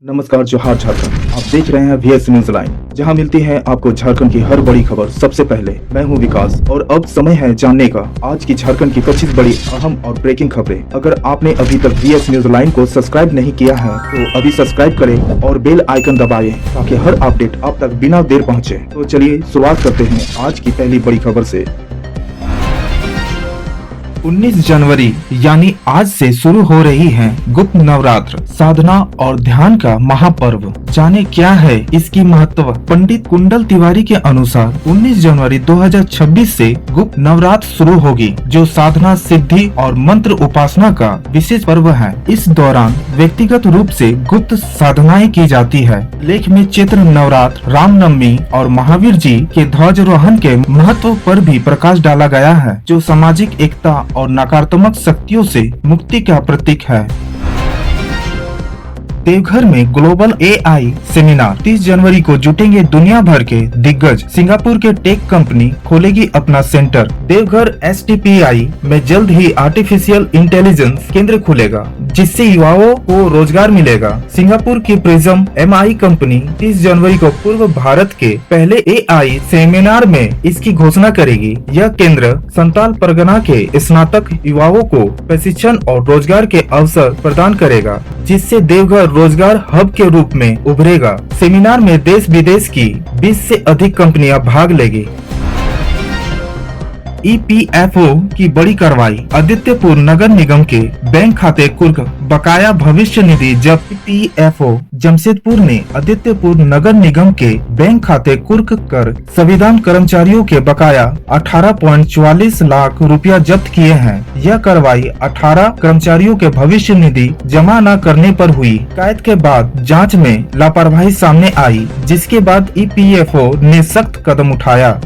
नमस्कार, जोहार झारखंड। आप देख रहे हैं VS न्यूज लाइन, जहां मिलती है आपको झारखंड की हर बड़ी खबर सबसे पहले। मैं हूं विकास और अब समय है जानने का आज की झारखंड की 25 बड़ी अहम और ब्रेकिंग खबरें। अगर आपने अभी तक VS न्यूज लाइन को सब्सक्राइब नहीं किया है तो अभी सब्सक्राइब करें और बेल आइकन दबाएं ताकि हर अपडेट आप तक बिना देर पहुँचे। तो चलिए शुरुआत करते हैं आज की पहली बड़ी खबर से। 19 जनवरी यानी आज से शुरू हो रही है गुप्त नवरात्र, साधना और ध्यान का महापर्व। जाने क्या है इसकी महत्व। पंडित कुंडल तिवारी के अनुसार 19 जनवरी 2026 से गुप्त नवरात्र शुरू होगी, जो साधना, सिद्धि और मंत्र उपासना का विशेष पर्व है। इस दौरान व्यक्तिगत रूप से गुप्त साधनाएं की जाती है। लेख में चैत्र नवरात्र, रामनवमी और महावीर जी के ध्वजारोहण के महत्व पर भी प्रकाश डाला गया है, जो सामाजिक एकता और नकारात्मक शक्तियों से मुक्ति का प्रतीक है। देवघर में ग्लोबल AI सेमिनार 30 जनवरी को जुटेंगे दुनिया भर के दिग्गज। सिंगापुर के टेक कंपनी खोलेगी अपना सेंटर। देवघर STPI में जल्द ही आर्टिफिशियल इंटेलिजेंस केंद्र खुलेगा, जिससे युवाओं को रोजगार मिलेगा। सिंगापुर की प्रिज्म MI कंपनी 30 जनवरी को पूर्व भारत के पहले AI सेमिनार में इसकी घोषणा करेगी। यह केंद्र संताल परगना के स्नातक युवाओं को प्रशिक्षण और रोजगार के अवसर प्रदान करेगा, जिससे देवघर रोजगार हब के रूप में उभरेगा। सेमिनार में देश विदेश की 20 से अधिक कंपनियां भाग लेगी। EPFO की बड़ी कार्रवाई। आदित्यपुर नगर निगम के बैंक खाते कुर्क बकाया भविष्य निधि जब्त। EPFO जमशेदपुर ने आदित्यपुर नगर निगम के बैंक खाते कुर्क कर संविदान कर्मचारियों के बकाया 18.44 लाख रुपया जब्त किए हैं। यह कार्रवाई 18 कर्मचारियों के भविष्य निधि जमा न करने पर हुई। शिकायत के बाद जांच में लापरवाही सामने आई, जिसके बाद EPFO ने सख्त कदम उठाया।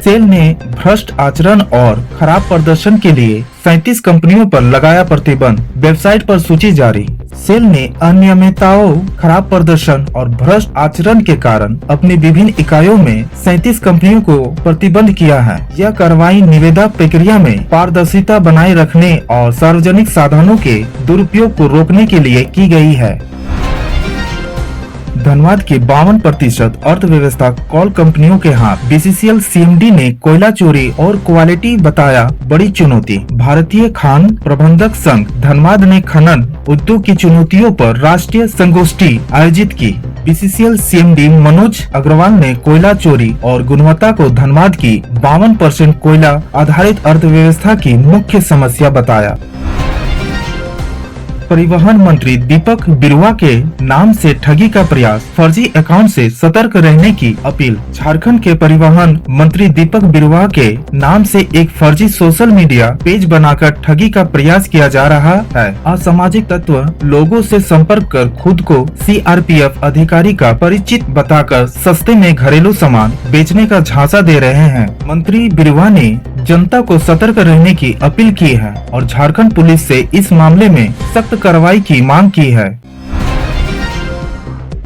सेल ने भ्रष्ट आचरण और खराब प्रदर्शन के लिए 37 कंपनियों पर लगाया प्रतिबंध। वेबसाइट पर सूची जारी। सेल ने अनियमितताओं, खराब प्रदर्शन और भ्रष्ट आचरण के कारण अपनी विभिन्न इकाइयों में 37 कंपनियों को प्रतिबंध किया है। यह कार्रवाई निविदा प्रक्रिया में पारदर्शिता बनाए रखने और सार्वजनिक साधनों के दुरुपयोग को रोकने के लिए की गई है। धनबाद की 52% अर्थव्यवस्था कोल कंपनियों के हाथ। BCCL CMD ने कोयला चोरी और क्वालिटी बताया बड़ी चुनौती। भारतीय खान प्रबंधक संघ धनबाद ने खनन उद्योग की चुनौतियों पर राष्ट्रीय संगोष्ठी आयोजित की। BCCL CMD मनोज अग्रवाल ने कोयला चोरी और गुणवत्ता को धनबाद की 52% कोयला आधारित अर्थव्यवस्था की मुख्य समस्या बताया। परिवहन मंत्री दीपक बिरुवा के नाम से ठगी का प्रयास, फर्जी अकाउंट से सतर्क रहने की अपील। झारखंड के परिवहन मंत्री दीपक बिरुवा के नाम से एक फर्जी सोशल मीडिया पेज बनाकर ठगी का प्रयास किया जा रहा है। असामाजिक तत्व लोगों से संपर्क कर खुद को CRPF अधिकारी का परिचित बताकर सस्ते में घरेलू सामान बेचने का झांसा दे रहे हैं। मंत्री बिरुवा ने जनता को सतर्क रहने की अपील की है और झारखंड पुलिस से इस मामले में सख्त कार्रवाई की मांग की है।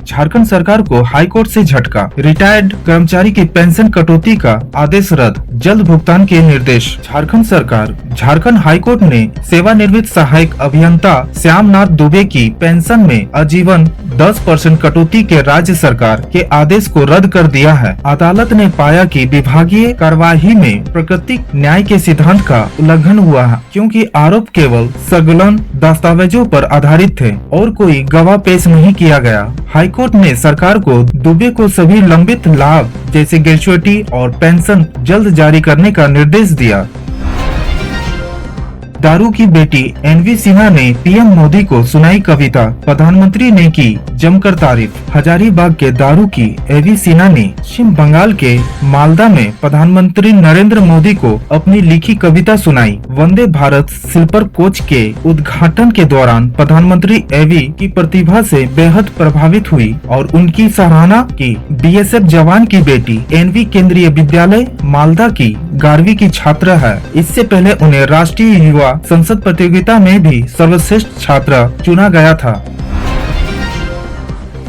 झारखंड सरकार को हाई कोर्ट से झटका। रिटायर्ड कर्मचारी की पेंशन कटौती का आदेश रद्द, जल्द भुगतान के निर्देश। झारखंड सरकार। झारखंड हाई कोर्ट ने सेवानिवृत्त सहायक अभियंता श्यामनाथ दुबे की पेंशन में आजीवन 10% कटौती के राज्य सरकार के आदेश को रद्द कर दिया है। अदालत ने पाया कि विभागीय कार्यवाही में प्राकृतिक न्याय के सिद्धांत का उल्लंघन हुआ है, क्योंकि आरोप केवल संलग्न दस्तावेजों पर आधारित थे और कोई गवाह पेश नहीं किया गया। हाईकोर्ट ने सरकार को दुबे को सभी लंबित लाभ जैसे ग्रेच्युटी और पेंशन जल्द जारी करने का निर्देश दिया। दारू की बेटी NV सिन्हा ने PM मोदी को सुनाई कविता। प्रधानमंत्री ने की जमकर तारीफ। हजारीबाग के दारू की NV सिन्हा ने पश्चिम बंगाल के मालदा में प्रधानमंत्री नरेंद्र मोदी को अपनी लिखी कविता सुनाई। वंदे भारत स्लीपर कोच के उद्घाटन के दौरान प्रधानमंत्री NV की प्रतिभा से बेहद प्रभावित हुई और उनकी सराहना की। BSF जवान की बेटी NV केंद्रीय विद्यालय मालदा की 11वीं की छात्र है। इससे पहले उन्हें राष्ट्रीय युवा संसद प्रतियोगिता में भी सर्वश्रेष्ठ छात्रा चुना गया था।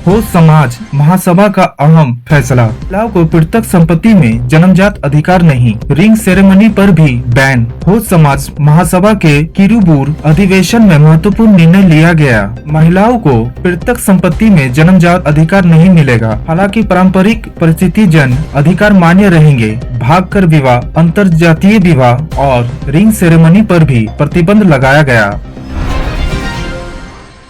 हो समाज महासभा का अहम फैसला, महिलाओं को पृथक संपत्ति में जन्मजात अधिकार नहीं, रिंग सेरेमनी पर भी बैन। हो समाज महासभा के किरुबुर अधिवेशन में महत्वपूर्ण निर्णय लिया गया। महिलाओं को पृथक संपत्ति में जन्मजात अधिकार नहीं मिलेगा, हालांकि पारंपरिक परिस्थिति जन अधिकार मान्य रहेंगे। भागकर विवाह, अंतरजातीय विवाह और रिंग सेरेमनी पर भी प्रतिबंध लगाया गया।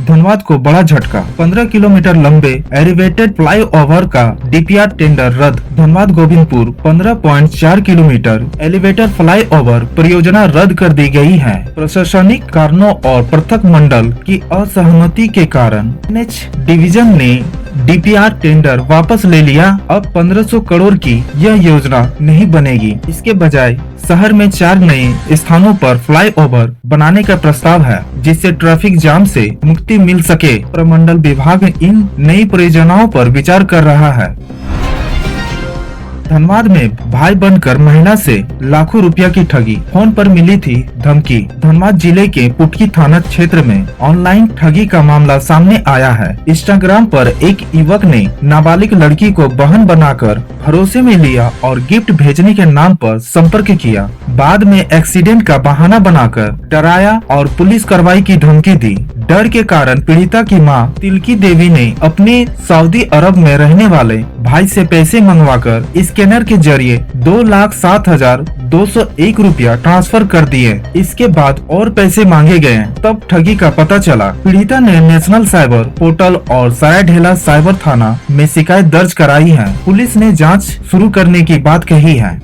धनबाद को बड़ा झटका, 15 किलोमीटर लंबे एलिवेटेड फ्लाईओवर का डीपीआर टेंडर रद्द। Dhanbad Govindpur 15.4 kilometre elevated flyover परियोजना रद्द कर दी गई है। प्रशासनिक कारणों और पृथक मंडल की असहमति के कारण एनएच डिवीजन ने डीपीआर टेंडर वापस ले लिया। अब 1500 करोड़ की यह योजना नहीं बनेगी। इसके बजाय शहर में 4 नए स्थानों पर फ्लाईओवर बनाने का प्रस्ताव है, जिससे ट्रैफिक जाम से मुक्ति मिल सके। प्रमंडल विभाग इन नई परियोजनाओं पर विचार कर रहा है। धनबाद में भाई बनकर महिला से लाखों रुपया की ठगी, फोन पर मिली थी धमकी। धनबाद जिले के पुटकी थाना क्षेत्र में ऑनलाइन ठगी का मामला सामने आया है। इंस्टाग्राम पर एक युवक ने नाबालिग लड़की को बहन बनाकर भरोसे में लिया और गिफ्ट भेजने के नाम पर संपर्क किया। बाद में एक्सीडेंट का बहाना बनाकर डराया और पुलिस कार्रवाई की धमकी दी। डर के कारण पीड़िता की मां तिलकी देवी ने अपने सऊदी अरब में रहने वाले भाई से पैसे मंगवाकर स्कैनर के जरिए 2,07,201 रुपया ट्रांसफर कर दिए। इसके बाद और पैसे मांगे गए, तब ठगी का पता चला। पीड़िता ने नेशनल साइबर पोर्टल और सरायढेला साइबर थाना में शिकायत दर्ज कराई है। पुलिस ने जांच शुरू करने की बात कही है।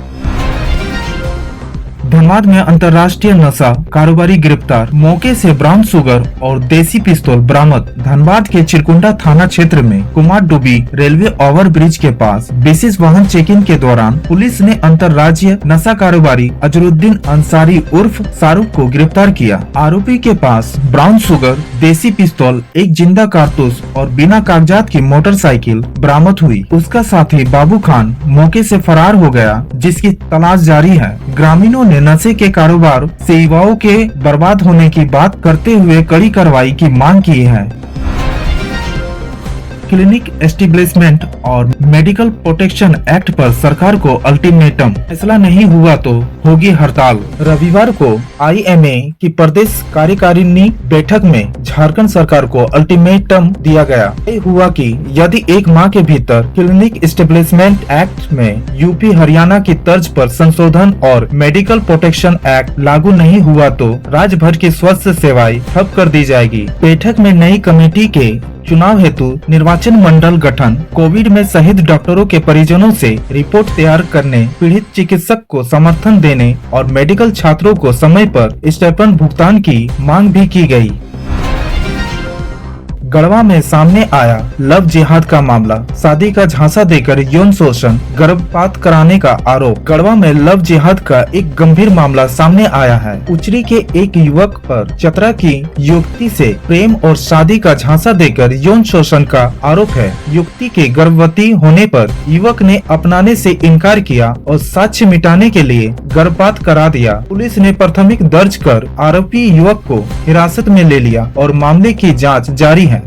धनबाद में अंतर्राष्ट्रीय नशा कारोबारी गिरफ्तार, मौके से ब्राउन शुगर और देसी पिस्तौल बरामद। धनबाद के चिरकुंडा थाना क्षेत्र में कुमार डुबी रेलवे ओवर ब्रिज के पास विशेष वाहन चेकिंग के दौरान पुलिस ने अंतर्राज्यीय नशा कारोबारी अजरुद्दीन अंसारी उर्फ शाहरुख को गिरफ्तार किया। आरोपी के पास ब्राउन शुगर, देसी पिस्तौल, एक जिंदा कारतूस और बिना कागजात की मोटरसाइकिल बरामद हुई। उसका साथी बाबू खान मौके से फरार हो गया, जिसकी तलाश जारी है। ग्रामीणों ने नशे के कारोबार से युवाओं के बर्बाद होने की बात करते हुए कड़ी कार्रवाई की मांग की है। क्लिनिक एस्टेब्लिशमेंट और मेडिकल प्रोटेक्शन एक्ट पर सरकार को अल्टीमेटम, फैसला नहीं हुआ तो होगी हड़ताल। रविवार को आईएमए की प्रदेश कार्यकारिणी बैठक में झारखंड सरकार को अल्टीमेटम दिया गया। ये हुआ कि यदि 1 माह के भीतर क्लिनिक एस्टेब्लिशमेंट एक्ट में यूपी हरियाणा की तर्ज पर संशोधन और मेडिकल प्रोटेक्शन एक्ट लागू नहीं हुआ तो राज्य भर की स्वास्थ्य सेवाएं ठप कर दी जाएगी। बैठक में नई कमेटी के चुनाव हेतु निर्वाचन मंडल गठन, कोविड में शहीद डॉक्टरों के परिजनों से रिपोर्ट तैयार करने, पीड़ित चिकित्सक को समर्थन देने और मेडिकल छात्रों को समय पर स्टाइपेंड भुगतान की मांग भी की गई। गढ़वा में सामने आया लव जिहाद का मामला, शादी का झांसा देकर यौन शोषण, गर्भपात कराने का आरोप। गढ़वा में लव जिहाद का एक गंभीर मामला सामने आया है। उचरी के एक युवक पर चतरा की युवती से प्रेम और शादी का झांसा देकर यौन शोषण का आरोप है। युवती के गर्भवती होने पर युवक ने अपनाने से इनकार किया और साक्ष्य मिटाने के लिए गर्भपात करा दिया। पुलिस ने प्राथमिक दर्ज कर आरोपी युवक को हिरासत में ले लिया और मामले की जाँच जारी है।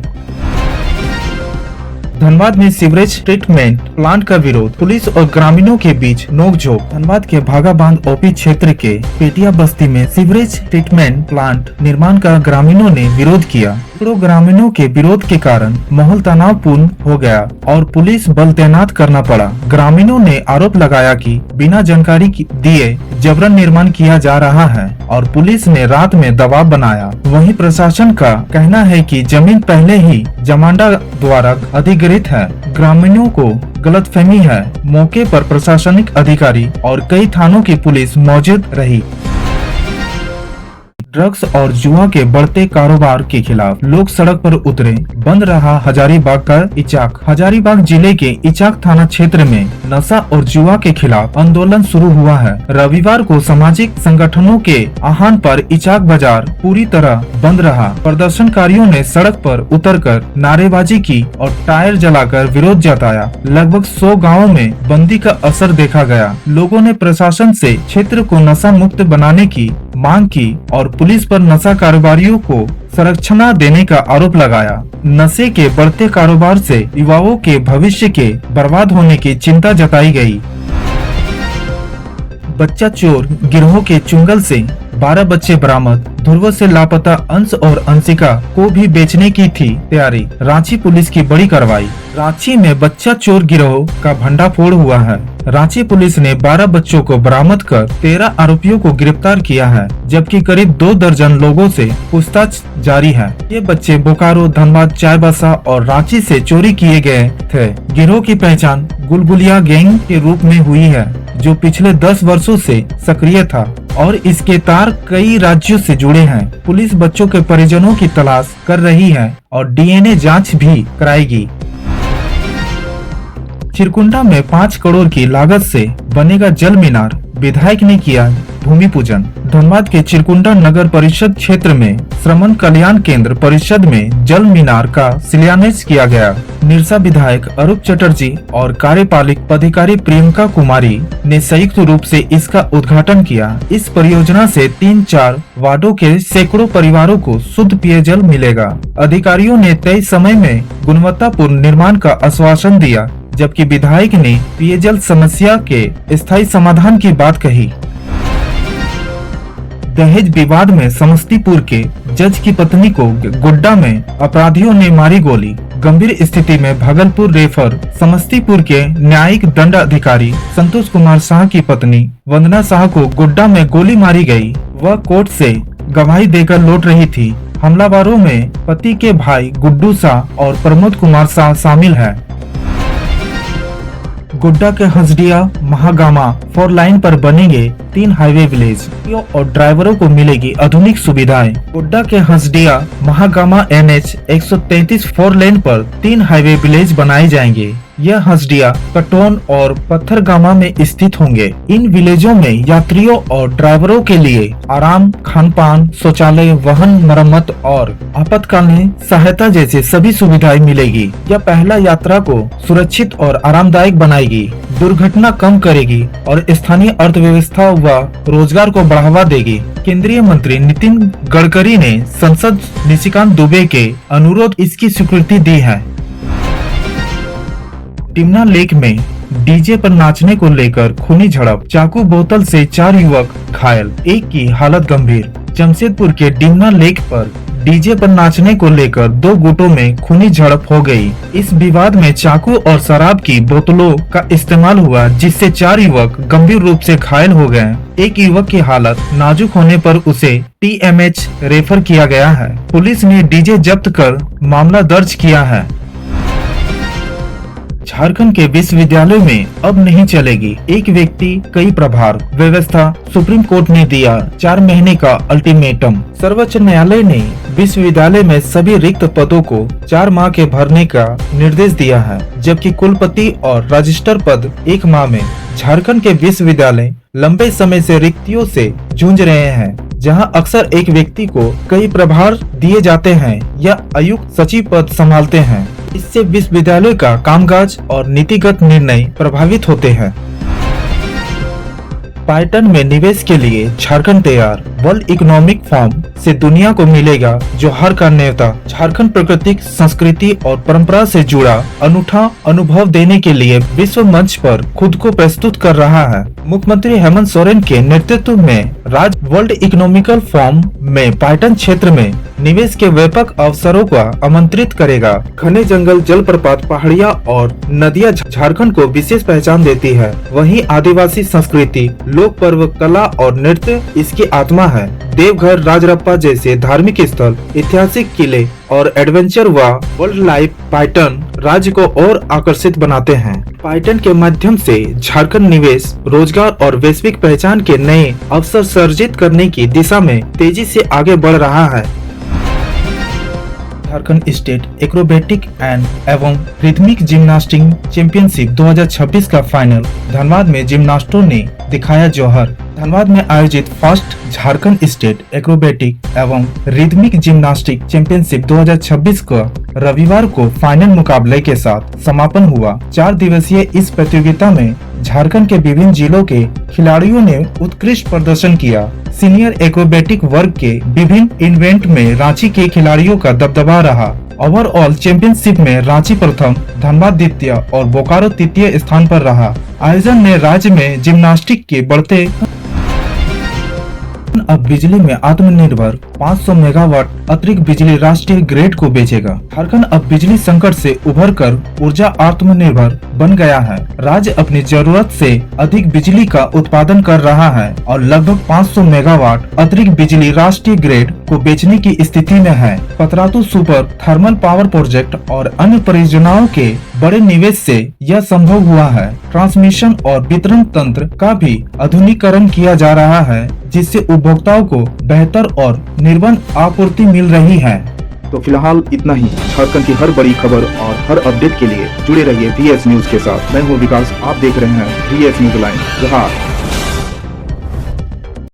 धनबाद में सीवरेज ट्रीटमेंट प्लांट का विरोध, पुलिस और ग्रामीणों के बीच नोकझोंक। धनबाद के भागाबांध ओपी क्षेत्र के पेटिया बस्ती में सीवरेज ट्रीटमेंट प्लांट निर्माण का ग्रामीणों ने विरोध किया। ग्रामीणों के विरोध के कारण माहौल तनावपूर्ण हो गया और पुलिस बल तैनात करना पड़ा। ग्रामीणों ने आरोप लगाया कि बिना जानकारी दिए जबरन निर्माण किया जा रहा है और पुलिस ने रात में दबाव बनाया। वहीं प्रशासन का कहना है कि जमीन पहले ही जमांडा द्वारा अधिग्रहित है। ग्रामीणों को गलतफहमी है। मौके पर प्रशासनिक अधिकारी और कई थानों की पुलिस मौजूद रही। ड्रग्स और जुआ के बढ़ते कारोबार के खिलाफ लोग सड़क पर उतरे, बंद रहा हजारीबाग का इचाक। हजारीबाग जिले के इचाक थाना क्षेत्र में नशा और जुआ के खिलाफ आंदोलन शुरू हुआ है। रविवार को सामाजिक संगठनों के आह्वान पर इचाक बाजार पूरी तरह बंद रहा। प्रदर्शनकारियों ने सड़क पर उतरकर नारेबाजी की और टायर जलाकर विरोध जताया। लगभग 100 गाँवों में बंदी का असर देखा गया। लोगों ने प्रशासन से क्षेत्र को नशा मुक्त बनाने की मांग की और पुलिस पर नशा कारोबारियों को संरक्षणा देने का आरोप लगाया। नशे के बढ़ते कारोबार से युवाओं के भविष्य के बर्बाद होने की चिंता जताई गई। बच्चा चोर गिरोह के चुंगल से 12 बच्चे बरामद। ध्रुव से लापता अंश और अंशिका को भी बेचने की थी तैयारी। रांची पुलिस की बड़ी कार्रवाई। रांची में बच्चा चोर गिरोह का भंडाफोड़ हुआ है। रांची पुलिस ने 12 बच्चों को बरामद कर 13 आरोपियों को गिरफ्तार किया है, जबकि करीब 2 दर्जन लोगों से पूछताछ जारी है। ये बच्चे बोकारो, धनबाद, चाईबासा और रांची से चोरी किए गए थे। गिरोह की पहचान गुलगुलिया गैंग के रूप में हुई है, जो पिछले 10 वर्षों से सक्रिय था और इसके तार कई राज्यों से जुड़े हैं। पुलिस बच्चों के परिजनों की तलाश कर रही है और डीएनए जांच भी कराएगी। चिरकुंडा में 5 करोड़ की लागत से बनेगा जल मीनार। विधायक ने किया भूमि पूजन। धनबाद के चिरकुंडा नगर परिषद क्षेत्र में श्रमण कल्याण केंद्र परिषद में जल मीनार का शिलान्यास किया गया। निरसा विधायक अरूप चटर्जी और कार्यपालिक अधिकारी प्रियंका कुमारी ने संयुक्त रूप से इसका उद्घाटन किया। इस परियोजना से 3-4 वार्डों के सैकड़ों परिवारों को शुद्ध पेयजल मिलेगा। अधिकारियों ने तय समय में गुणवत्तापूर्ण निर्माण का आश्वासन दिया, जबकि विधायक ने पेयजल समस्या के स्थायी समाधान की बात कही। दहेज विवाद में समस्तीपुर के जज की पत्नी को गोड्डा में अपराधियों ने मारी गोली। गंभीर स्थिति में भागलपुर रेफर। समस्तीपुर के न्यायिक दंड अधिकारी संतोष कुमार शाह की पत्नी वंदना शाह को गोड्डा में गोली मारी गई। वह कोर्ट से गवाही देकर लौट रही थी। हमलावरों में पति के भाई गुड्डू शाह और प्रमोद कुमार शाह शामिल है। गोड्डा के हंसडिया महागामा 4 लाइन पर बनेंगे 3 हाईवे विलेज और ड्राइवरों को मिलेगी आधुनिक सुविधाएं। गोड्डा के हंसडिया महागामा NH 133 4 लेन पर 3 हाईवे विलेज बनाए जाएंगे। यह हंसडिया, कटोन और पत्थरगामा में स्थित होंगे। इन विलेजों में यात्रियों और ड्राइवरों के लिए आराम, खान-पान, शौचालय, वाहन मरम्मत और आपातकालीन सहायता जैसी सभी सुविधाएं मिलेगी। यह पहला यात्रा को सुरक्षित और आरामदायक बनाएगी, दुर्घटना कम करेगी और स्थानीय अर्थव्यवस्था व रोजगार को बढ़ावा देगी। केंद्रीय मंत्री नितिन गडकरी ने सांसद निशिकांत दुबे के अनुरोध इसकी स्वीकृति दी है। टिमना लेक में डीजे पर नाचने को लेकर खूनी झड़प। चाकू बोतल से 4 युवक घायल, एक की हालत गंभीर। जमशेदपुर के टिमना लेक पर डीजे पर नाचने को लेकर 2 गुटों में खूनी झड़प हो गई। इस विवाद में चाकू और शराब की बोतलों का इस्तेमाल हुआ, जिससे 4 युवक गंभीर रूप से घायल हो गए। एक युवक की हालत नाजुक होने पर उसे TMH रेफर किया गया है। पुलिस ने डीजे जब्त कर मामला दर्ज किया है। झारखंड के विश्वविद्यालय में अब नहीं चलेगी एक व्यक्ति कई प्रभार व्यवस्था। सुप्रीम कोर्ट ने दिया 4 महीने का अल्टीमेटम। सर्वोच्च न्यायालय ने विश्वविद्यालय में सभी रिक्त पदों को 4 माह के भरने का निर्देश दिया है, जबकि कुलपति और रजिस्ट्रार पद 1 माह में। झारखंड के विश्वविद्यालय लंबे समय से रिक्तियों से जूझ रहे हैं, जहां अक्सर एक व्यक्ति को कई प्रभार दिए जाते हैं या आयुक्त सचिव पद संभालते हैं। इससे विश्वविद्यालय का कामकाज और नीतिगत निर्णय प्रभावित होते हैं। पायटन में निवेश के लिए झारखंड तैयार। वर्ल्ड इकोनॉमिक फोरम से दुनिया को मिलेगा जौहर का न्योता। झारखंड प्राकृतिक संस्कृति और परंपरा से जुड़ा अनूठा अनुभव देने के लिए विश्व मंच पर खुद को प्रस्तुत कर रहा है। मुख्यमंत्री हेमंत सोरेन के नेतृत्व में राज्य वर्ल्ड इकोनॉमिकल फोरम में पायटन क्षेत्र में निवेश के व्यापक अवसरों को आमंत्रित करेगा। घने जंगल, जलप्रपात, पहाड़ियाँ और नदियाँ झारखंड को विशेष पहचान देती है। वहीं आदिवासी संस्कृति, लोक पर्व, कला और नृत्य इसकी आत्मा है। देवघर, राजरप्पा जैसे धार्मिक स्थल, ऐतिहासिक किले और एडवेंचर व वाइल्ड लाइफ पायटन राज्य को और आकर्षित बनाते हैं। पायटन के माध्यम से झारखंड निवेश, रोजगार और वैश्विक पहचान के नए अवसर सर्जित करने की दिशा में तेजी से आगे बढ़ रहा है। झारखंड स्टेट एक्रोबेटिक एवं रिथमिक जिम्नास्टिक चैंपियनशिप 2026 का फाइनल। धनबाद में जिम्नास्टों ने दिखाया जौहर। धनबाद में आयोजित फर्स्ट झारखंड स्टेट एक्रोबेटिक एवं रिथमिक जिम्नास्टिक चैंपियनशिप 2026 का रविवार को फाइनल मुकाबले के साथ समापन हुआ। 4 दिवसीय इस प्रतियोगिता में झारखंड के विभिन्न जिलों के खिलाड़ियों ने उत्कृष्ट प्रदर्शन किया। सीनियर एक्रोबेटिक वर्ग के विभिन्न इवेंट में रांची के खिलाड़ियों का दबदबा रहा। ओवरऑल चैंपियनशिप में रांची प्रथम, धनबाद द्वितीय और बोकारो तृतीय स्थान पर रहा। आयोजन ने राज्य में जिम्नास्टिक के बढ़ते अब बिजली में आत्मनिर्भर 500 मेगावाट अतिरिक्त बिजली राष्ट्रीय ग्रिड को बेचेगा। झारखंड अब बिजली संकट से उभरकर ऊर्जा आत्मनिर्भर बन गया है। राज्य अपनी जरूरत से अधिक बिजली का उत्पादन कर रहा है और लगभग 500 मेगावाट अतिरिक्त बिजली राष्ट्रीय ग्रिड को बेचने की स्थिति में है। Patratu super thermal power project और अन्य परियोजनाओं के बड़े निवेश से यह संभव हुआ है। ट्रांसमिशन और वितरण तंत्र का भी आधुनिकीकरण किया जा रहा है, जिससे उपभोक्ताओं को बेहतर और निर्बाध आपूर्ति मिल रही है। तो फिलहाल इतना ही। झारखंड की हर बड़ी खबर और हर अपडेट के लिए जुड़े रहिए VS न्यूज के साथ। मैं हूँ विकास, आप देख रहे हैं VS न्यूज लाइन। जोहार।